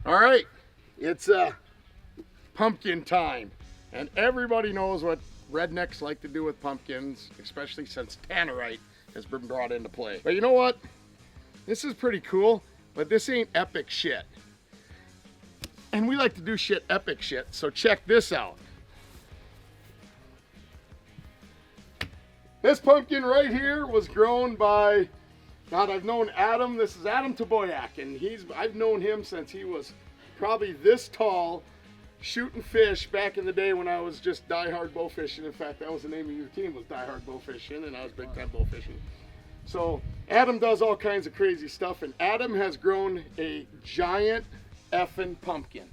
All right, it's pumpkin time, and everybody knows what rednecks like to do with pumpkins, especially since tannerite has been brought into play. But you know what? This is pretty cool, but this ain't epic shit. And we like to do shit epic shit, so check this out. This pumpkin right here was grown by, God, I've known Adam. This is Adam Taboyak, and I've known him since he was probably this tall, shooting fish back in the day when I was just diehard bow fishing. In fact, that was the name of your team, was diehard bow fishing, and I was big time bow fishing. So Adam does all kinds of crazy stuff, and Adam has grown a giant effing pumpkin.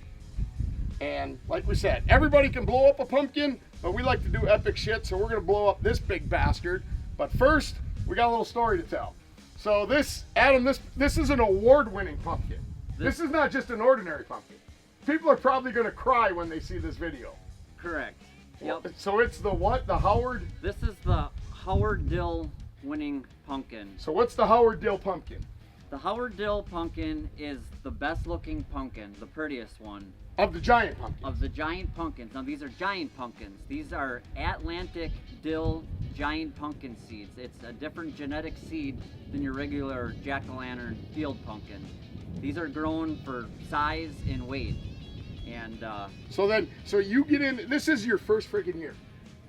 And like we said, everybody can blow up a pumpkin, but we like to do epic shit, so we're gonna blow up this big bastard. But first, we got a little story to tell. So this, Adam, this is an award-winning pumpkin. This is not just an ordinary pumpkin. People are probably gonna cry when they see this video. Correct. Yep. So it's the what? The Howard? This is the Howard Dill winning pumpkin. So what's the Howard Dill pumpkin? The Howard Dill pumpkin is the best looking pumpkin, the prettiest one. Of the giant pumpkins? Of the giant pumpkins. Now these are giant pumpkins. These are Atlantic Dill giant pumpkin seeds. It's a different genetic seed than your regular jack-o'-lantern field pumpkin. These are grown for size and weight. And so you get in, this is your first freaking year.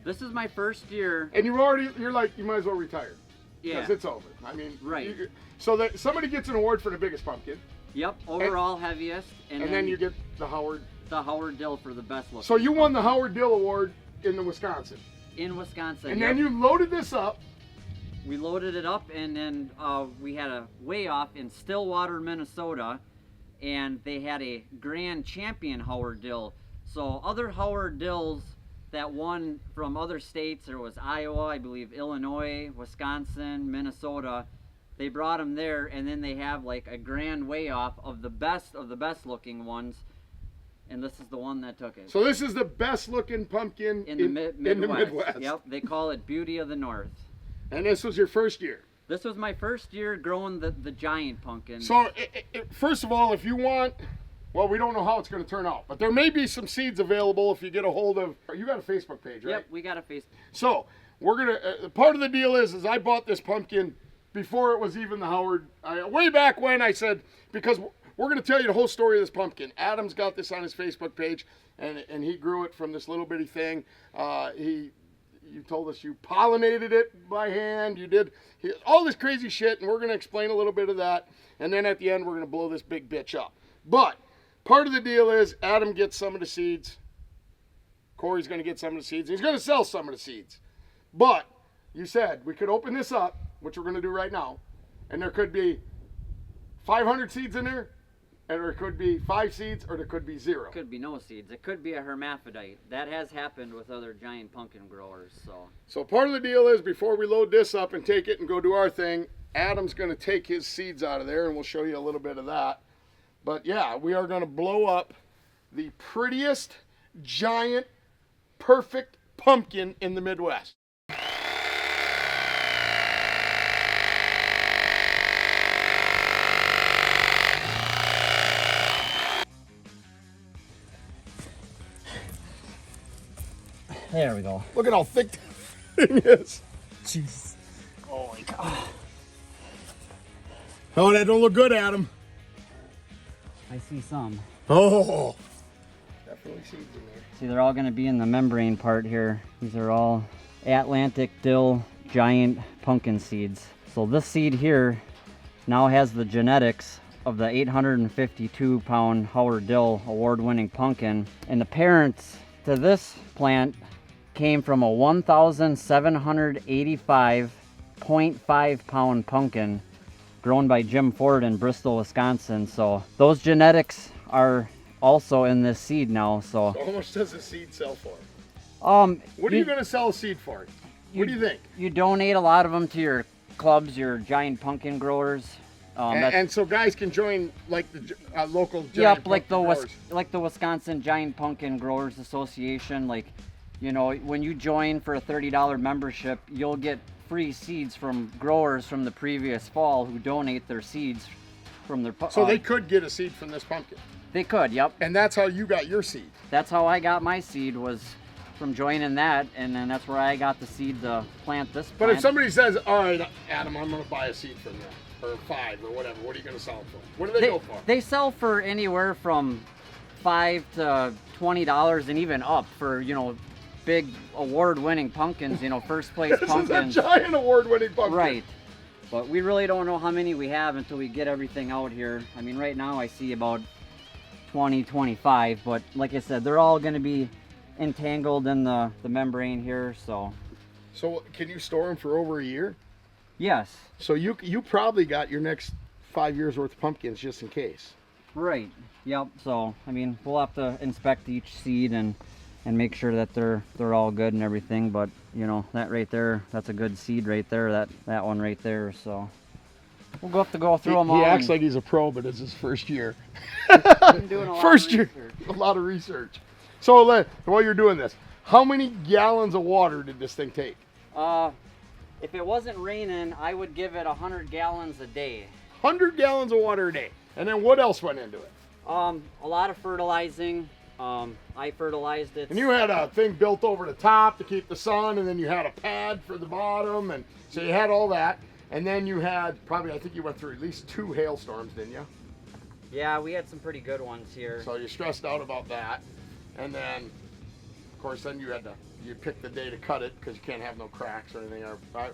This is my first year. And you're like, you might as well retire. Yeah. Because it's over. I mean, right. So that somebody gets an award for the biggest pumpkin. Yep, overall heaviest. And then you get the Howard Dill for the best looking. So you won the Howard Dill Award in Wisconsin. In Wisconsin. And then you loaded this up. We loaded it up, and then we had a weigh-off in Stillwater, Minnesota, and they had a grand champion Howard Dill. So other Howard Dills that won from other states, there was Iowa, I believe Illinois, Wisconsin, Minnesota. They brought them there, and then they have like a grand weigh-off of the best looking ones, and this is the one that took it. So this is the best looking pumpkin in the Midwest. Yep, they call it Beauty of the North. And this was your first year? This was my first year growing the giant pumpkin. So first of all, if you want, well, we don't know how it's going to turn out, but there may be some seeds available if you get a hold of, you got a Facebook page, right? Yep, we got a Facebook. So we're going to, part of the deal is I bought this pumpkin before it was even the Howard, way back when I said, because we're going to tell you the whole story of this pumpkin. Adam's got this on his Facebook page, and he grew it from this little bitty thing. You told us you pollinated it by hand. You did all this crazy shit, and we're going to explain a little bit of that. And then at the end, we're going to blow this big bitch up. But part of the deal is Adam gets some of the seeds. Corey's going to get some of the seeds. He's going to sell some of the seeds. But you said we could open this up, which we're going to do right now, and there could be 500 seeds in there, and there could be 5 seeds, or there could be 0. It could be no seeds. It could be a hermaphrodite. That has happened with other giant pumpkin growers. So part of the deal is before we load this up and take it and go do our thing, Adam's going to take his seeds out of there, and we'll show you a little bit of that. But yeah, we are going to blow up the prettiest, giant, perfect pumpkin in the Midwest. there we go. Look at how thick that thing is. Jeez. Holy cow. Oh, that don't look good, Adam. I see some. Oh, definitely seeds in there. See, they're all going to be in the membrane part here. These are all Atlantic Dill giant pumpkin seeds. So this seed here now has the genetics of the 852-pound Howard Dill award-winning pumpkin. And the parents to this plant came from a 1,785.5-pound pumpkin grown by Jim Ford in Bristol, Wisconsin. So those genetics are also in this seed now. So how much does a seed sell for? What are you going to sell a seed for? What do you think? You donate a lot of them to your clubs, your giant pumpkin growers. And so guys can join like the local giant like growers. Like the Wisconsin Giant Pumpkin Growers Association. Like, you know, when you join for a $30 membership, you'll get free seeds from growers from the previous fall who donate their seeds from their. So they could get a seed from this pumpkin. They could, yep. And that's how you got your seed. That's how I got my seed, was from joining that, and then that's where I got the seed to plant this But plant. if somebody says, all right, Adam, I'm going to buy a seed from you, or 5 or whatever, what are you going to sell it for? What do they go for? They sell for anywhere from $5 to $20 and even up for, you know, big award-winning pumpkins, you know, first place This pumpkins. is a giant award-winning pumpkin. Right. But we really don't know how many we have until we get everything out here. I mean, right now I see about 20, 25, but like I said, they're all going to be entangled in the membrane here, so. So can you store them for over a year? Yes. So you probably got your next 5 years worth of pumpkins just in case. Right. Yep. So, I mean, we'll have to inspect each seed and make sure that they're all good and everything, but you know, that right there, that's a good seed right there, that one right there, so we'll go have to go through them all. He acts like he's a pro, but it's his first year. Been doing a lot First of year, research. a lot of research. So while you're doing this, how many gallons of water did this thing take? If it wasn't raining, I would give it 100 gallons a day. 100 gallons of water a day. And then what else went into it? A lot of fertilizing. I fertilized it. And you had a thing built over the top to keep the sun, and then you had a pad for the bottom, and so you had all that. And then you had probably, I think you went through at least 2 hailstorms, didn't you? Yeah, we had some pretty good ones here. So you stressed out about that. And then, of course, then you picked the day to cut it because you can't have no cracks or anything.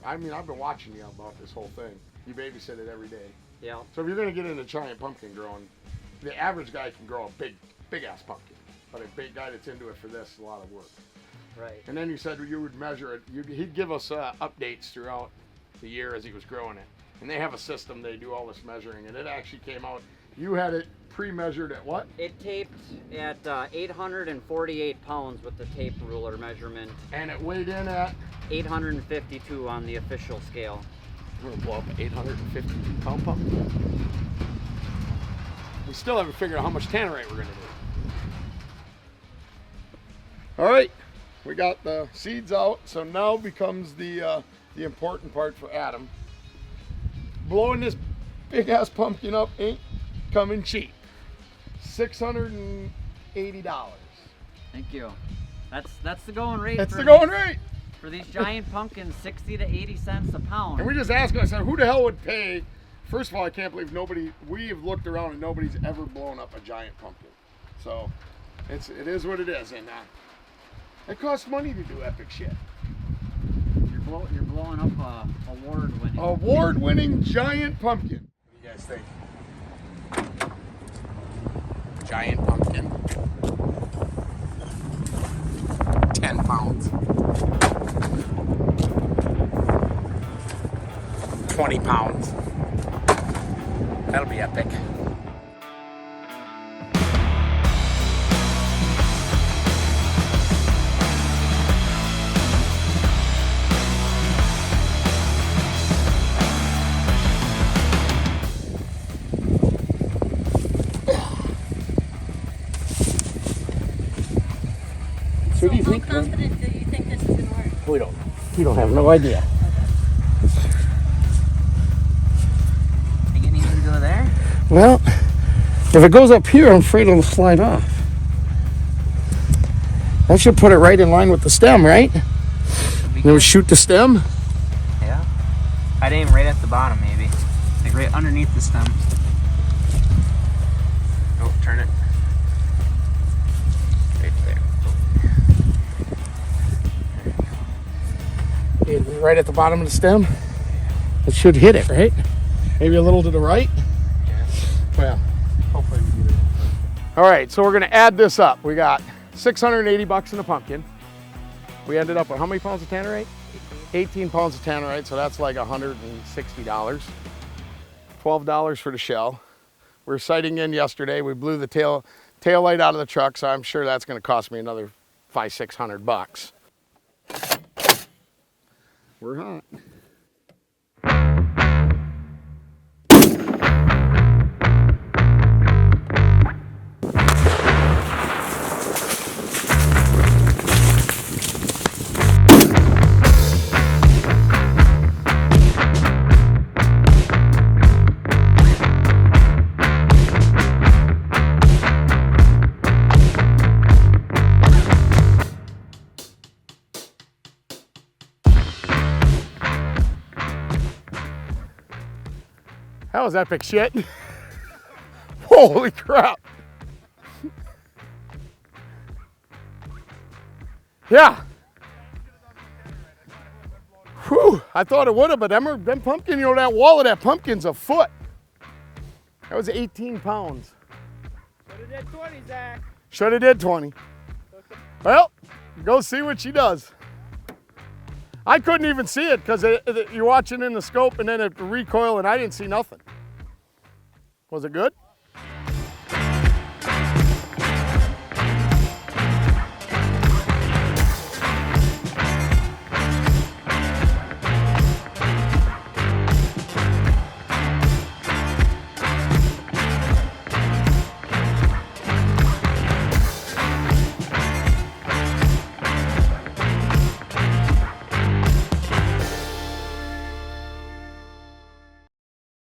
I mean, I've been watching you about this whole thing. You babysit it every day. Yeah. So if you're going to get into giant pumpkin growing, the average guy can grow a big ass pumpkin. But a big guy that's into it for this is a lot of work. Right. And then you said you would measure it. He'd give us updates throughout the year as he was growing it. And they have a system, they do all this measuring, and it actually came out. You had it pre-measured at what? It taped at 848 pounds with the tape ruler measurement. And it weighed in at? 852 on the official scale. We're gonna blow up an 852 pound pumpkin. We still haven't figured out how much tannerite we're gonna do. All right, we got the seeds out, so now becomes the important part for Adam. Blowing this big ass pumpkin up ain't coming cheap. $680. Thank you. That's the going rate. That's the going rate. For these giant pumpkins, 60 to 80 cents a pound. And we just asked him, I said, who the hell would pay? First of all, I can't believe we have looked around and nobody's ever blown up a giant pumpkin. So it is what it is. And it costs money to do epic shit. You're blowing up a award-winning giant pumpkin. What do you guys think? Giant pumpkin. 10 pounds. 20 pounds. That'll be epic. So how confident do you think this is going to work? We don't have no idea. Think it needs to go there? Well, if it goes up here, I'm afraid it'll slide off. That should put it right in line with the stem, right? Then we shoot the stem. Yeah. I'd aim right at the bottom, maybe. Like right underneath the stem. Oh, turn it. Right there. Right at the bottom of the stem. It should hit it, right? Maybe a little to the right. Yeah. Well, hopefully we get it. All right, so we're gonna add this up. We got $680 in the pumpkin. We ended up with how many pounds of tannerite? 18 pounds of tannerite, so that's like $160. $12 for the shell. We were sighting in yesterday. We blew the tail light out of the truck, so I'm sure that's gonna cost me another $500-600. We're hot. That was epic shit. Holy crap. Yeah. Whew, I thought it would have, but them pumpkin, you know, that wall of that pumpkin's a foot. That was 18 pounds. Should have did 20, Zach. Should have did 20. Well, go see what she does. I couldn't even see it because you're watching in the scope and then it recoiled and I didn't see nothing. Was it good?